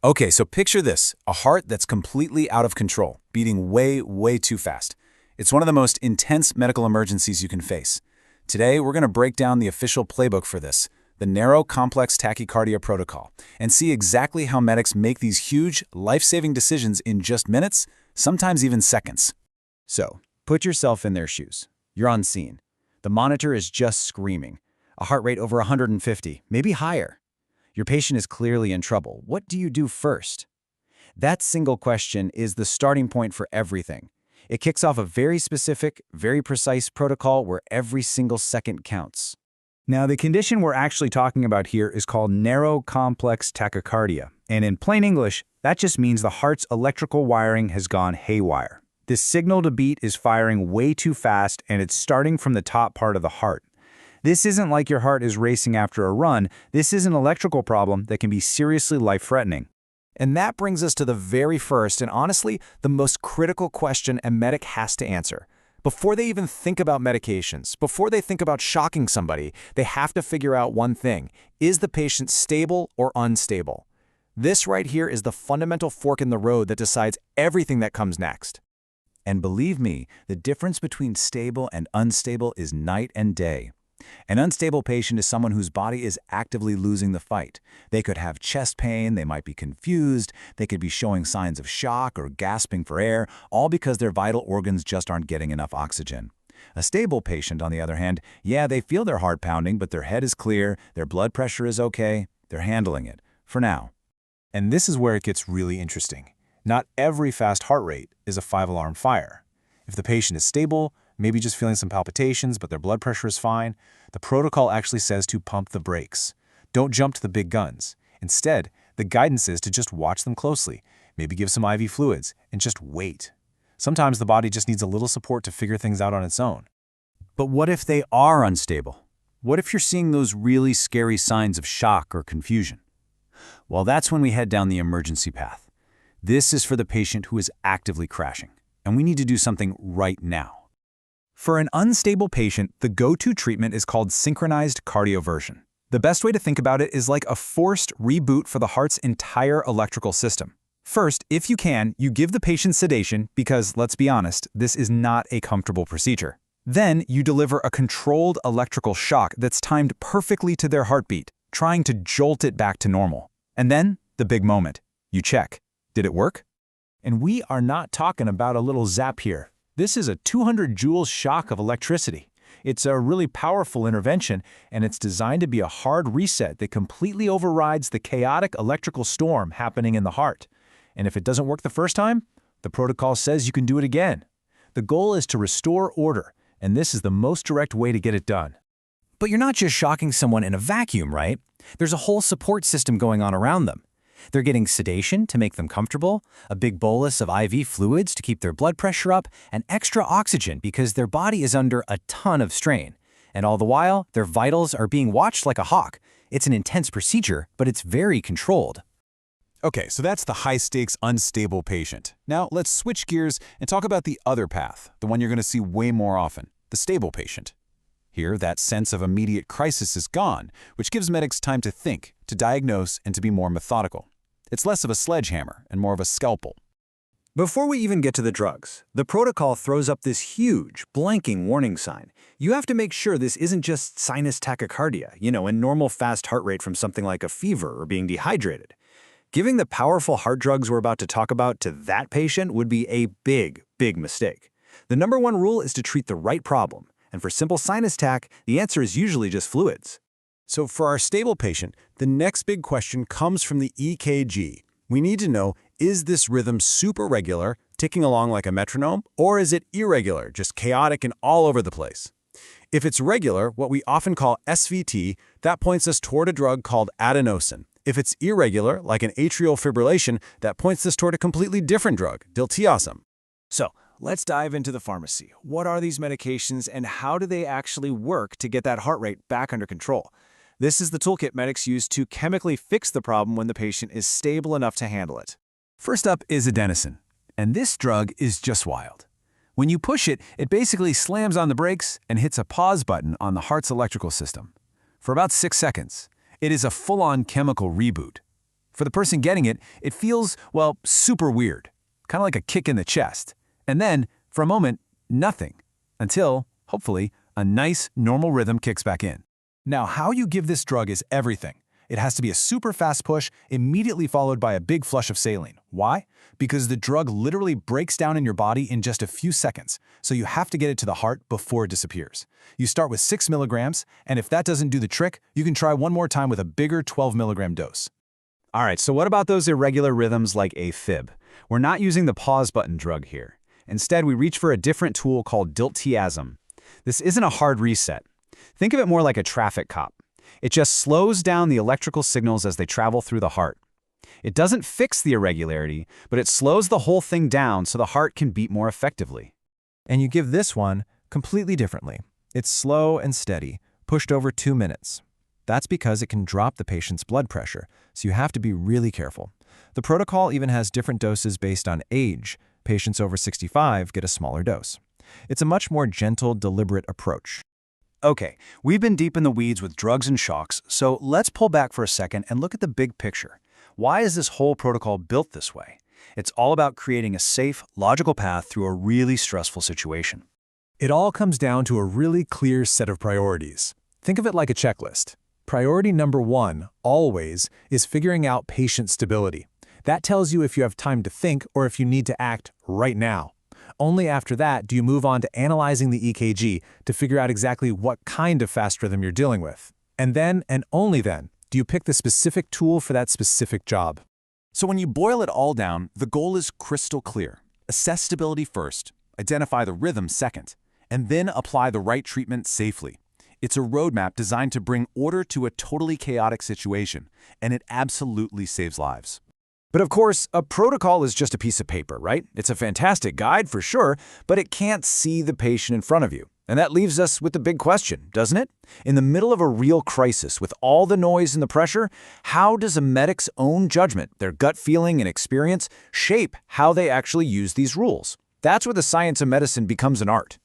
Okay, so picture this, a heart that's completely out of control, beating way, way too fast. It's one of the most intense medical emergencies you can face. Today, we're going to break down the official playbook for this, the narrow complex tachycardia protocol, and see exactly how medics make these huge, life-saving decisions in just minutes, sometimes even seconds. So, put yourself in their shoes. You're on scene. The monitor is just screaming. A heart rate over 150, maybe higher. Your patient is clearly in trouble. What do you do first? That single question is the starting point for everything. It kicks off a very specific, very precise protocol where every single second counts. Now, the condition we're actually talking about here is called narrow complex tachycardia. And in plain English, that just means the heart's electrical wiring has gone haywire. This signal to beat is firing way too fast, and it's starting from the top part of the heart. This isn't like your heart is racing after a run. This is an electrical problem that can be seriously life-threatening. And that brings us to the very first and honestly, the most critical question a medic has to answer. Before they even think about medications, before they think about shocking somebody, they have to figure out one thing. Is the patient stable or unstable? This right here is the fundamental fork in the road that decides everything that comes next. And believe me, the difference between stable and unstable is night and day. An unstable patient is someone whose body is actively losing the fight. They could have chest pain, they might be confused, they could be showing signs of shock or gasping for air, all because their vital organs just aren't getting enough oxygen. A stable patient, on the other hand, yeah, they feel their heart pounding, but their head is clear, their blood pressure is okay, they're handling it, for now. And this is where it gets really interesting. Not every fast heart rate is a 5-alarm fire. If the patient is stable, maybe just feeling some palpitations, but their blood pressure is fine, the protocol actually says to pump the brakes. Don't jump to the big guns. Instead, the guidance is to just watch them closely, maybe give some IV fluids, and just wait. Sometimes the body just needs a little support to figure things out on its own. But what if they are unstable? What if you're seeing those really scary signs of shock or confusion? Well, that's when we head down the emergency path. This is for the patient who is actively crashing, and we need to do something right now. For an unstable patient, the go-to treatment is called synchronized cardioversion. The best way to think about it is like a forced reboot for the heart's entire electrical system. First, if you can, you give the patient sedation because, let's be honest, this is not a comfortable procedure. Then, you deliver a controlled electrical shock that's timed perfectly to their heartbeat, trying to jolt it back to normal. And then, the big moment. You check. Did it work? And we are not talking about a little zap here. This is a 200 joules shock of electricity. It's a really powerful intervention, and it's designed to be a hard reset that completely overrides the chaotic electrical storm happening in the heart. And if it doesn't work the first time, the protocol says you can do it again. The goal is to restore order, and this is the most direct way to get it done. But you're not just shocking someone in a vacuum, right? There's a whole support system going on around them. They're getting sedation to make them comfortable, a big bolus of IV fluids to keep their blood pressure up, and extra oxygen because their body is under a ton of strain. And all the while, their vitals are being watched like a hawk. It's an intense procedure, but it's very controlled. Okay, so that's the high-stakes, unstable patient. Now, let's switch gears and talk about the other path, the one you're going to see way more often, the stable patient. Here, that sense of immediate crisis is gone, which gives medics time to think, to diagnose, and to be more methodical. It's less of a sledgehammer and more of a scalpel. Before we even get to the drugs, the protocol throws up this huge, blanking warning sign. You have to make sure this isn't just sinus tachycardia, a normal fast heart rate from something like a fever or being dehydrated. Giving the powerful heart drugs we're about to talk about to that patient would be a big, big mistake. The number one rule is to treat the right problem. And for simple sinus tach, the answer is usually just fluids. So for our stable patient, the next big question comes from the EKG. We need to know, is this rhythm super regular, ticking along like a metronome, or is it irregular, just chaotic and all over the place? If it's regular, what we often call SVT, that points us toward a drug called adenosine. If it's irregular, like an atrial fibrillation, that points us toward a completely different drug, diltiazem. So, let's dive into the pharmacy. What are these medications and how do they actually work to get that heart rate back under control? This is the toolkit medics use to chemically fix the problem when the patient is stable enough to handle it. First up is adenosine, and this drug is just wild. When you push it, it basically slams on the brakes and hits a pause button on the heart's electrical system. For about 6 seconds, it is a full-on chemical reboot. For the person getting it, it feels, well, super weird, kind of like a kick in the chest. And then, for a moment, nothing, until, hopefully, a nice, normal rhythm kicks back in. Now, how you give this drug is everything. It has to be a super fast push, immediately followed by a big flush of saline. Why? Because the drug literally breaks down in your body in just a few seconds, so you have to get it to the heart before it disappears. You start with 6 milligrams, and if that doesn't do the trick, you can try one more time with a bigger 12 milligram dose. All right, so what about those irregular rhythms like AFib? We're not using the pause button drug here. Instead, we reach for a different tool called diltiazem. This isn't a hard reset. Think of it more like a traffic cop. It just slows down the electrical signals as they travel through the heart. It doesn't fix the irregularity, but it slows the whole thing down so the heart can beat more effectively. And you give this one completely differently. It's slow and steady, pushed over 2 minutes. That's because it can drop the patient's blood pressure, so you have to be really careful. The protocol even has different doses based on age. Patients over 65 get a smaller dose. It's a much more gentle, deliberate approach. Okay, we've been deep in the weeds with drugs and shocks, so let's pull back for a second and look at the big picture. Why is this whole protocol built this way? It's all about creating a safe, logical path through a really stressful situation. It all comes down to a really clear set of priorities. Think of it like a checklist. Priority number 1, always, is figuring out patient stability. That tells you if you have time to think or if you need to act right now. Only after that do you move on to analyzing the EKG to figure out exactly what kind of fast rhythm you're dealing with. And then, and only then, do you pick the specific tool for that specific job. So when you boil it all down, the goal is crystal clear. Assess stability first, identify the rhythm second, and then apply the right treatment safely. It's a roadmap designed to bring order to a totally chaotic situation, and it absolutely saves lives. But of course, a protocol is just a piece of paper, right? It's a fantastic guide for sure, but it can't see the patient in front of you. And that leaves us with the big question, doesn't it? In the middle of a real crisis, with all the noise and the pressure, how does a medic's own judgment, their gut feeling and experience, shape how they actually use these rules? That's where the science of medicine becomes an art.